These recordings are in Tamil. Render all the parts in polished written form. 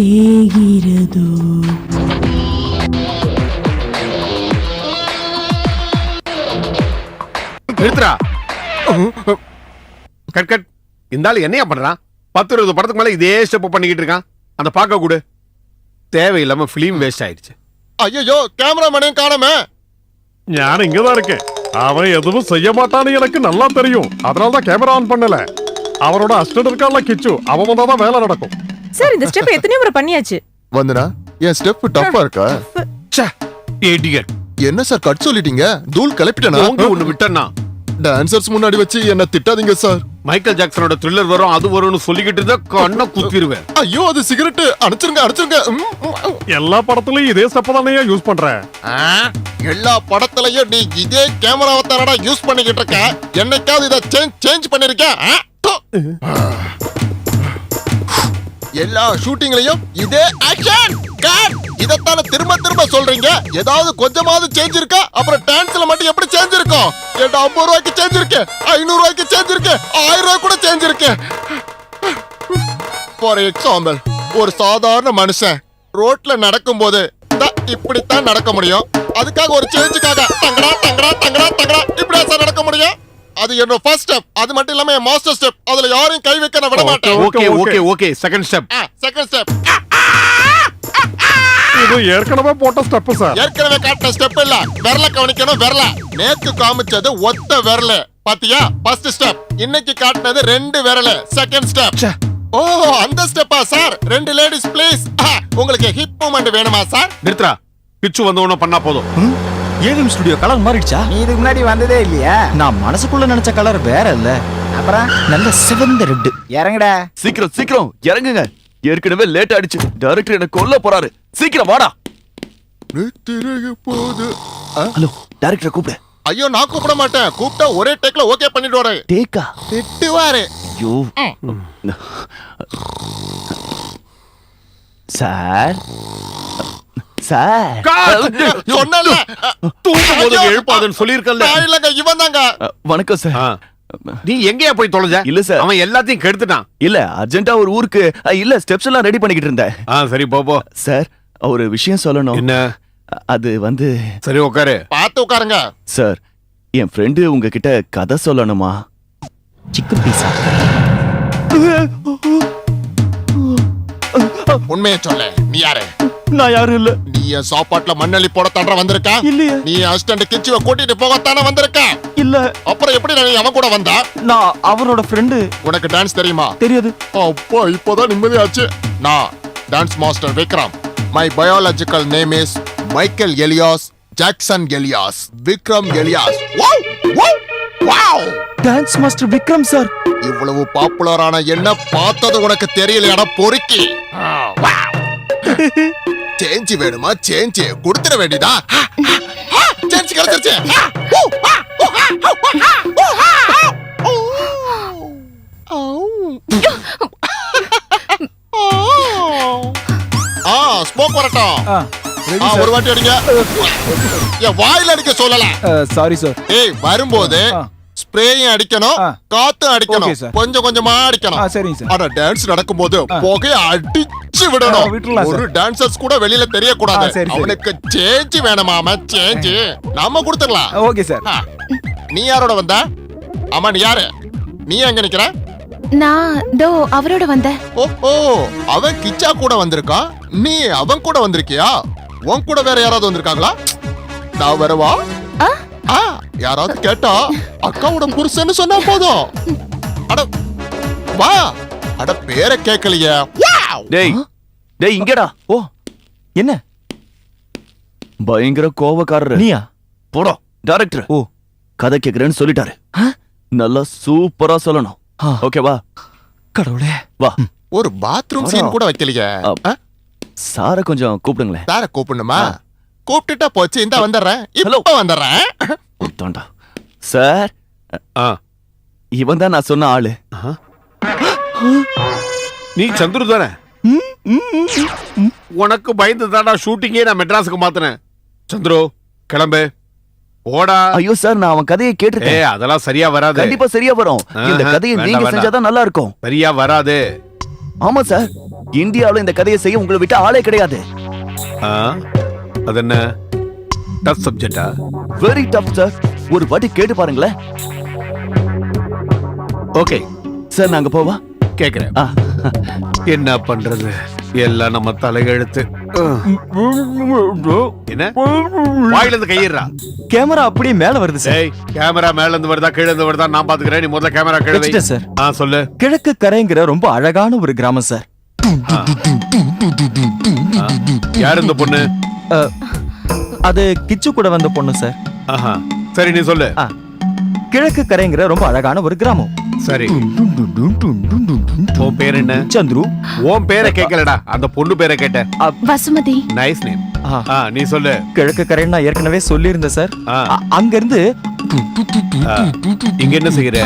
தேகிறதோ. நிறுத்துறா. Cut cut. இந்த ஆளு என்னையா பண்றான்? 10-20 படத்துக்கு மேல இதே ஸ்டெப் பண்ணிக்கிட்டு இருக்கான். அந்த பாக்க கூட தேவையில்லாம பிலிம் வேஸ்ட் ஆயிடுச்சு. ஐயோ கேமராமேனையும் காணோமே. நான் இங்கதான் இருக்கேன். அவன் எதுவும் செய்ய மாட்டான்னு எனக்கு நல்லா தெரியும். அதனாலதான் கேமரா ஆன் பண்ணல. அவரோட அசிஸ்டன்ட் இருக்கான்ல கிச்சு, அவன் வந்தாதான் வேலை நடக்கும். சார் இந்த ஸ்டெப் எத்தனையோ முறை பண்ணியாச்சு. வந்தனா என் ஸ்டெப் டஃப்பா இருக்கா? ச்சே, இடியட். என்ன சார் கட் சொல்லிட்டீங்க? தூள் கிளப்பிட்டேனா? ஒன்னு விட்டனா. டான்சர்ஸ் முன்னாடி வச்சு என்ன திட்டாதீங்க சார். மைக்கேல் ஜாக்சனோட த்ரில்லர் வரும், அது வரும்னு சொல்லிக்கிட்டு இருந்தா கண்ணை குத்திடுவேன். ஐயோ அது சிகரெட். அணைச்சிருங்க அணைச்சிருங்க. எல்லா படத்துலயும் இதே ஸ்டெப் தானே யூஸ் பண்ற. எல்லா படத்துலயும் நீ இதே கேமராவை தானடா யூஸ் பண்ணிக்கிட்டு இருக்க. என்னைக்காவது இதை சேஞ்ச் பண்ணிருக்க? எல்லா ஷூட்டிங்லயும் இதே ஆக்ஷன் கட். இதத்தான திரும்ப திரும்ப சொல்றீங்க. ஏதாவது கொஞ்சமாவது சேஞ்ச் இருக்கா? அப்புறம் டான்ஸ்ல மட்டும் எப்படி சேஞ்ச் இருக்கும்? 50 ரூபாய்க்கு சேஞ்ச் இருக்கு, 500 ரூபாய்க்கு சேஞ்ச் இருக்கு, 1000 ரூபாய் கூட சேஞ்ச் இருக்கு. ஃபார் எக்ஸாம்பிள், ஒரு சாதாரண மனுஷன் ரோட்ல நடக்கும்போது இப்படித்தான் நடக்க முடியும். அதுக்காக ஒரு சேஞ்சுக்காக தங்கடா தங்கடா தங்கடா தங்கடா இப்படியா சார் நடக்க முடியும்? அது என்னோட ஃபர்ஸ்ட் ஸ்டெப். அது மட்டும் இல்லாம என் மாஸ்டர் ஸ்டெப். அதுல யாரையும் கை வைக்க நான் விட மாட்டேன். Okay okay okay. Second step. Second step இது ஏற்கனவே போட்ட ஸ்டெப் சார். ஏற்கனவே காட்டின ஸ்டெப் இல்ல. விரல கவனிக்கணும். விரல நேத்து காமிச்சது ஒத்த விரல பாத்தியா? First step. இன்னைக்கு காட்டினது 2 விரல. Second step. ஓ அந்த ஸ்டெப்பா சார்? 2 ladies please. உங்களுக்கு ஹிப் மூவ்மெண்ட் வேணுமா சார்? நிறுத்துறா. பிச்சு வந்தவன பண்ணா போதும். ஏவிஎம் ஸ்டுடியோ கலர் மாறிடுச்சா? நீ இதுக்கு முன்னாடி வந்ததே இல்லையா? நான் மனசுக்குள்ள நினைச்ச கலர் வேற இல்ல. அப்புறம் நல்ல சிவந்த ரெட். இறங்குடா. சீக்கிரம் சீக்கிரம் இறங்குங்க. ஏற்கனவே லேட் ஆயிடுச்சு. டைரக்டர் என்ன கொல்ல போறாரு. சீக்கிரம் வாடா. போது. ஹலோ டைரக்டர் கூப்பிடு. ஐயோ நான் கூப்பிட மாட்டேன். கூப்பிட்டா ஒரே டேக்ல ஓகே பண்ணிடுவாரு. டேக்கா? திட்டுவாரு. ஐயோ சார் சார் சொன்னல தூங்கும்போது எழுப்பாதன்னு சொல்லிருக்கல. இல்லங்க இவன் தாங்க. வணக்கம் சார். நீ எங்கயா போய் தொலைஞ்ச? இல்ல சார், அவன் எல்லாத்தையும் கெடுத்துட்டான். இல்ல அர்ஜென்ட்டா ஒரு ஊருக்கு இல்ல ஸ்டெப்ஸ் எல்லாம் ரெடி பண்ணிக்கிட்டு இருந்தேன். சரி போ. சார் ஒரு விஷயம் சொல்லணும். என்ன? அது வந்து சரி உட்காரு. பார்த்து உட்காருங்க. சார் என் ஃப்ரெண்டு உங்ககிட்ட கதை சொல்லணுமா? Chicken pizza? உண்மையை சொல்ல. நீ யாரு? நான் யாரும் இல்ல. நீ என் சாப்பாட்டுல மண்ணள்ளி போட தாண்ட வந்திருக்க? இல்லையே. நீ அசிஸ்டன்ட் கிச்சுவ கூட்டிட்டு போகத்தானே வந்திருக்க? இல்ல. அப்புறம் எப்படி நீ அவன் கூட வந்தா? நான் அவரோட ஃப்ரெண்டு. உனக்கு டான்ஸ் தெரியுமா? தெரியாது. அப்பா இப்போதான் நிம்மதியாச்சு. நான் dance master Vikram. My biological name is Michael Elias Jackson Elias Vikram Elias. Wow! Dance master Vikram sir. இவ்வளவு பாப்புலரான என்ன பார்த்தது உனக்கு தெரியலையாடா பொறுக்கி? சேஞ்ச் வேணுமா? சேஞ்ச் கொடுத்துட வேண்டியதா? சேஞ்ச் கிடைச்சிருச்சு. ஸ்மோக் வரட்டும். ஒரு வாட்டி அடிங்க. என் வாயில அடிக்க சொல்லல. Sorry sir. ஏய் வரும்போது ஸ்ப்ரேயும் அடிக்கணும், காத்தும் அடிக்கணும். Okay, sir. கொஞ்சம் கொஞ்சமா அடிக்கணும். சரிங்க சார். ஆனா டான்ஸ் நடக்கும்போது புகைய அடிச்சு விடணும். விட்டுறலாம் ஒரு சார். டான்சர்ஸ் கூட வெளியில தெரியக்கூடாது. சரி, சரி. அவனுக்கு சேஞ்ச் வேணுமாமா? சேஞ்ச் நாம கொடுத்துடலாம். Okay sir. நீ யாரோட வந்த? ஆமா நீ யாரு? நீ எங்க நிக்கிற? நான் தோ அவரோட வந்தேன். ஓ அவன் கிச்சா கூட வந்திருக்கான். நீ அவன் கூட வந்திருக்கியா? உன் கூட வேற யாராவது வந்திருக்காங்களா? நான் வரவா? யாராவது கேட்டா அக்காவோட புருஷன்னு சொன்னா போதும். அட வா. அட பேரை கேட்கலையே. டேய் டேய் இங்கடா. ஓ என்ன? பயங்கர கோவக்காரரு. நீயா? போடா. டைரக்டர் ஓ கதை கேக்குறேன்னு சொல்லிட்டாரு. நல்லா சூப்பரா சொல்லணும். ஓகேவா? கடவுளே. வா. ஒரு பாத்ரூம் சீன் கூட வைக்கலையே. சார கொஞ்சம் கூப்பிடுங்களேன். சார கூப்பிடணுமா? கூப்பிட்டுட்டா போச்சு. இந்த வந்துடுறேன். Hello. இப்ப வந்துடுறேன். சார் இவன் தான் நான் சொன்ன ஆளு. நீ சந்துரு தானே? உனக்கு பயந்து தாடா ஷூட்டிங்கே நான் மெட்ராஸுக்கு மாத்தினேன். சந்துரு கிளம்பு. ஓடா. ஐயோ சார் நான் அவன் கதையை கேட்டிருக்கேன். அதெல்லாம் சரியா வராது. கண்டிப்பா சரியா வரும். இந்த கதையை நீங்க செஞ்சாதான் நல்லா இருக்கும். சரியா வராது. ஆமா சார் இந்தியாவுல இந்த கதையை செய்ய உங்களை விட்டு ஆளே கிடையாது. அது என்ன டஃப் சப்ஜெக்டா? Very tough sir. ஒரு வாட்டி கேட்டு பாருங்களேன். ஓகே சார், நாங்க போவா? கேக்குறேன். என்ன பண்றது, எல்லாம் நம்ம தலையெழுத்து. என்ன வாயில இருந்து கையிடுறா? கேமரா அப்படியே மேல வருது சார். ஏய், கேமரா மேல இருந்து வருதா கீழ இருந்து வருதா நான் பாத்துக்கிறேன். நீ முதல்ல கேமரா கீழ வை. வச்சிட்டேன் சார். சொல்லு. கிழக்கு கரைங்கிற ரொம்ப அழகான ஒரு கிராமம் சார். யார் இந்த பொண்ணு? அது கிச்சு கூட வந்த பொண்ணு சார். ஆஹா, சரி நீ சொல்லு. கிழக்கு கரைங்கிற ரொம்ப அழகான ஒரு கிராமம். சரி, உன் பேர் என்ன? சந்துரு. உன் பேரை கேட்கலடா, அந்த பொண்ணு பேரை கேட்டேன். வசுமதி. Nice name. நீ சொல்லு. கிழக்கு கரைன்னு நான் ஏற்கனவே சொல்லியிருந்தேன் சார். அங்க இருந்து இங்க என்ன செய்யற?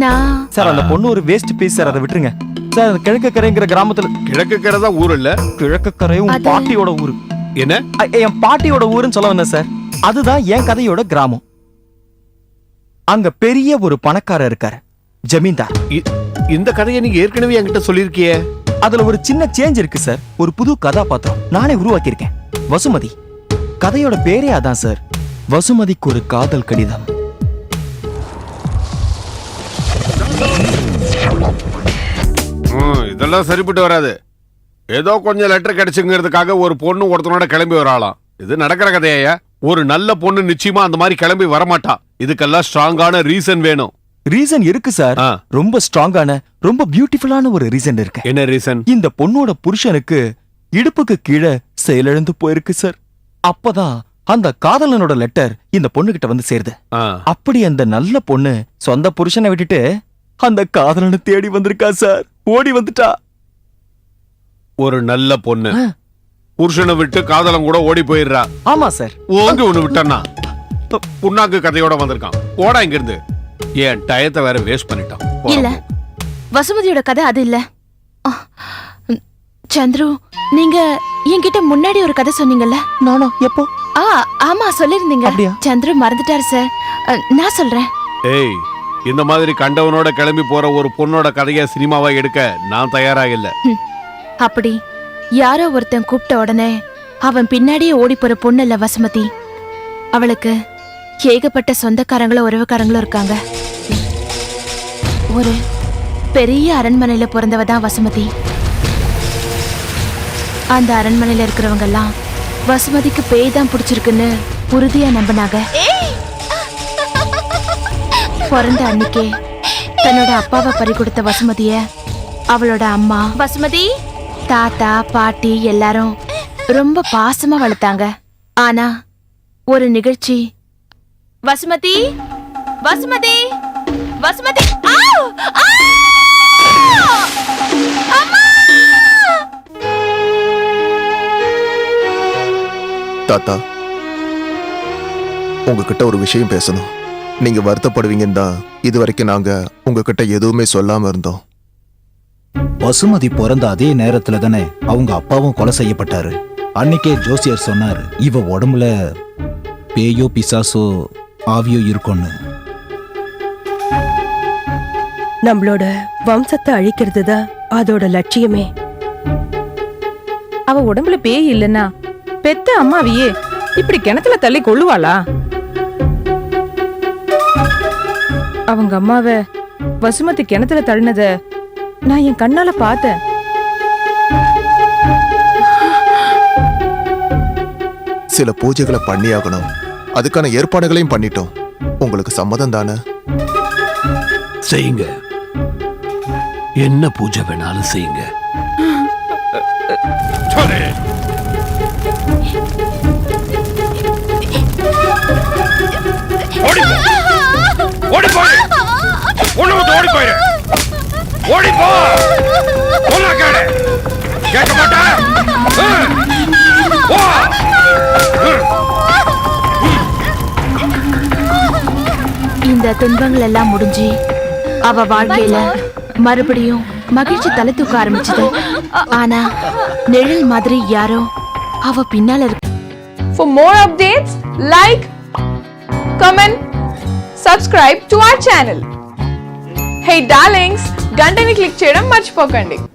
நான் சார் அந்த பொண்ணு ஒரு வேஸ்ட் பீஸ் சார், அதை விட்டுருங்க சார். அந்த கிழக்கு கரைங்கிற கிராமத்துல கிழக்கு கரை தான் ஊர் இல்ல? கிழக்கு கரை உன் பாட்டியோட ஊரு. என்ன? என் பாட்டியோட ஊருன்னு சொல்ல வந்தேன் சார். அதுதான் என் கதையோட கிராமம். அங்க பெரிய ஒரு பணக்காரர் இருக்காரு, ஜமீன்தார். இந்த கதையை நீங்க ஏற்கனவே என்கிட்ட சொல்லிருக்கியே. அதுல ஒரு சின்ன சேஞ்ச் இருக்கு சார். ஒரு புது கதாபாத்திரம் நானே உருவாக்கியிருக்கேன், வசுமதி. கதையோட பேரே அதான் சார், வசுமதிக்கு ஒரு காதல் கடிதம். இதெல்லாம் சரிப்பட்டு வராது. ஏதோ கொஞ்சம் லெட்டர் கிடைச்சுங்கிறதுக்காக ஒரு பொண்ணு ஒருத்தனோட கிளம்பி வராளாம். இது நடக்கிற கதையா? ஒரு நல்ல பொண்ணு நிச்சயமா அந்த மாதிரி கிளம்பி வரமாட்டா. இதுக்கெல்லாம் ஸ்ட்ராங்கான ரீசன் வேணும். ரீசன் இருக்கு சார். ரொம்ப ஸ்ட்ராங்கான, ரொம்ப பியூட்டிஃபுல்லான ஒரு ரீசன் இருக்கு. என்ன ரீசன்? இந்த பொண்ணோட புருஷனுக்கு இடுப்புக்கு கீழே செயலிழந்து போயிருக்கு சார். அப்பதான் அந்த காதலனோட லெட்டர் இந்த பொண்ணு கிட்ட வந்து சேருது. அப்படி அந்த நல்ல பொண்ணு சொந்த புருஷனை விட்டுட்டு அந்த காதலனை தேடி வந்திருக்கா சார். ஓடி வந்துட்டா. ஒரு நல்ல பொண்ணு புருஷனை விட்டு காதலன் கூட ஓடி போயிடுறா. ஆமா சார். ஓங்கி ஒண்ணு விட்டானா புண்ணாக்கு கதையோட வந்திருக்கான். போடா இங்க இருந்து. ஏன் டயத்தை வேற வேஸ்ட் பண்ணிட்டான். இல்ல, வசுமதியோட கதை அது இல்ல. சந்துரு, நீங்க என்கிட்ட முன்னாடி ஒரு கதை சொன்னீங்கல்ல? நானோ? எப்போ? ஆமா சொல்லிருந்தீங்க. அப்படியா? சந்துரு மறந்துட்டாரு சார். நான் சொல்றேன். ஏய், இந்த மாதிரி கண்டவனோட கிளம்பி போற ஒரு பொண்ணோட கதைய சினிமாவா எடுக்க நான் தயாரா இல்ல. அப்படி யாரோ ஒருத்தன் கூப்பிட்ட உடனே அவன் பின்னாடியே ஓடி போற பொண்ணு இல்ல வசுமதி. அவளுக்கு ஏகப்பட்ட சொந்தக்காரங்களும் உறவுக்காரங்களும் இருக்காங்க. ஒரு பெரிய அரண்மனையில பிறந்தவ தான் வசுமதி. அந்த அரண்மனையில இருக்கிறவங்க எல்லாம் வசுமதிக்கு பேய் தான் பிடிச்சிருக்குன்னு உறுதியா நம்பினாங்க. பிறந்த அன்னைக்கே தன்னோட அப்பாவை பறி கொடுத்த வசுமதிய அவளோட அம்மா, வசுமதி, தாத்தா, பாட்டி எல்லாரும் ரொம்ப பாசமா வளர்த்தாங்க. ஆனா ஒரு நிகழ்ச்சி, வசுமதி வசுமதி வசுமதி தாத்தா, உங்ககிட்ட ஒரு விஷயம் பேசணும். நீங்க வருத்தப்படுவீங்கன்னு தான் இதுவரைக்கும் நாங்க உங்ககிட்ட எதுவுமே சொல்லாம இருந்தோம். வசுமதி பிறந்த அதே நேரத்துல தானே அவங்க அப்பாவும் கொலை செய்யப்பட்டாரு. அன்னைக்கே ஜோசியர் சொன்னாரு, இவ உடம்புல பேயோ பிசாசோ ஆவியோ இருக்கும்னு. நம்மளோட வம்சத்தை அழிக்கிறது தான் அதோட லட்சியமே. அவ உடம்புல பேய் இல்லைன்னா பெத்த அம்மாவையே இப்படி கிணத்துல தள்ளி கொள்ளுவாளா? அவங்க அம்மாவை வசுமதி கிணத்துல தள்ளினத நான் என் கண்ணால பார்த்தேன். சில பூஜைகளை பண்ணியாகணும். அதுக்கான ஏற்பாடுகளையும் பண்ணிட்டோம். உங்களுக்கு சம்மதம் தானே? செய்யுங்க, என்ன பூஜை வேணாலும் செய்யுங்க. இந்த துன்பங்கள் எல்லாம் முடிஞ்சு அவ வாழ்க்கையில மறுபடியும் மகிழ்ச்சி தலை தூக்க ஆரம்பிச்சது. ஆனா நிழல் மாதிரி யாரோ அவ பின்னால இருக்கு. For more updates, like, comment, subscribe to our channel. Hey darlings, గంటని click చేయడం మర్చిపోకండి.